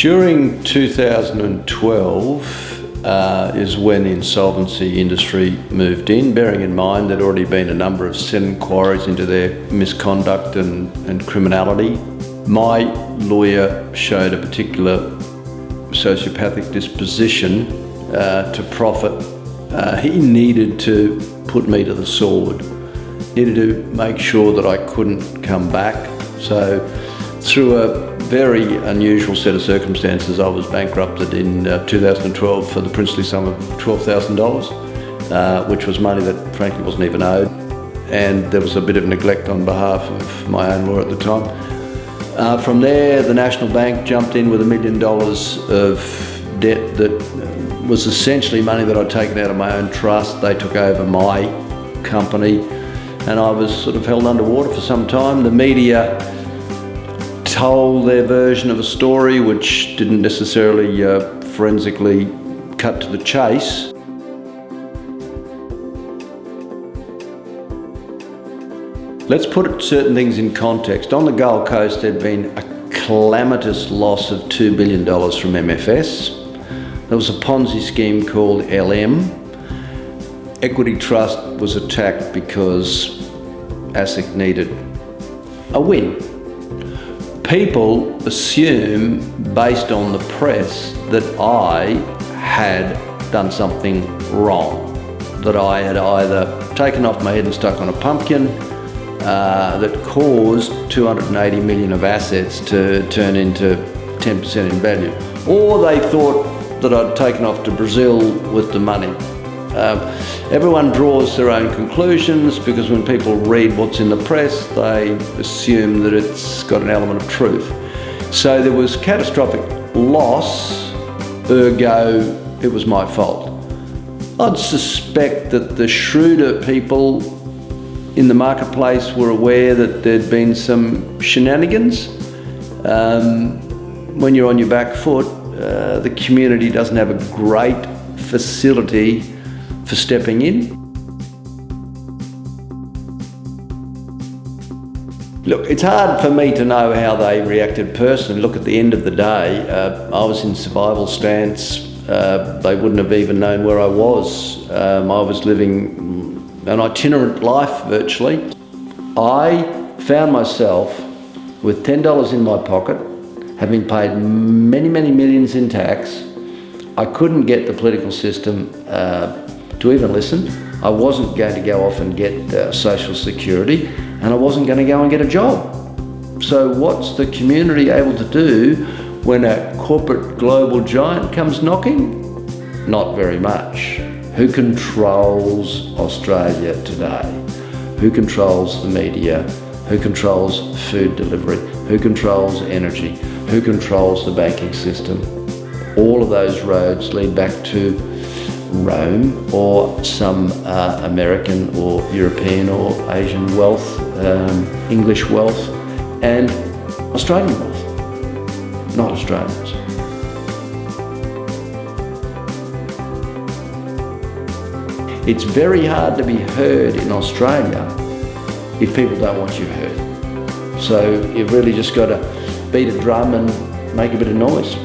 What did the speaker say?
During 2012 is when the insolvency industry moved in, bearing in mind there'd already been a number of Senate inquiries into their misconduct and criminality. My lawyer showed a particular sociopathic disposition to profit. He needed to put me to the sword, needed to make sure that I couldn't come back. So through a very unusual set of circumstances, I was bankrupted in 2012 for the princely sum of $12,000, which was money that frankly wasn't even owed. And there was a bit of neglect on behalf of my own lawyer at the time. From there, the National Bank jumped in with $1 million of debt that was essentially money that I'd taken out of my own trust. They took over my company and I was sort of held underwater for some time. The media told their version of a story which didn't necessarily forensically cut to the chase. Let's put certain things in context. On the Gold Coast, there'd been a calamitous loss of $2 billion from MFS. There was a Ponzi scheme called LM. Equity Trust was attacked because ASIC needed a win. People assume, based on the press, that I had done something wrong, that I had either taken off my head and stuck on a pumpkin, that caused 280 million of assets to turn into 10% in value, or they thought that I'd taken off to Brazil with the money. Everyone draws their own conclusions because when people read what's in the press, they assume that it's got an element of truth. So there was catastrophic loss, ergo it was my fault. I'd suspect that the shrewder people in the marketplace were aware that there'd been some shenanigans. When you're on your back foot, the community doesn't have a great facility for stepping in. Look, it's hard for me to know how they reacted personally. Look, at the end of the day, I was in survival stance. They wouldn't have even known where I was. I was living an itinerant life, virtually. I found myself with $10 in my pocket, having paid many, many millions in tax. I couldn't get the political system to even listen. I wasn't going to go off and get Social Security, and I wasn't going to go and get a job. So what's the community able to do when a corporate global giant comes knocking? Not very much. Who controls Australia today? Who controls the media? Who controls food delivery? Who controls energy? Who controls the banking system? All of those roads lead back to Rome or some American or European or Asian wealth, English wealth, and Australian wealth, not Australians. It's very hard to be heard in Australia if people don't want you heard. So you've really just got to beat a drum and make a bit of noise.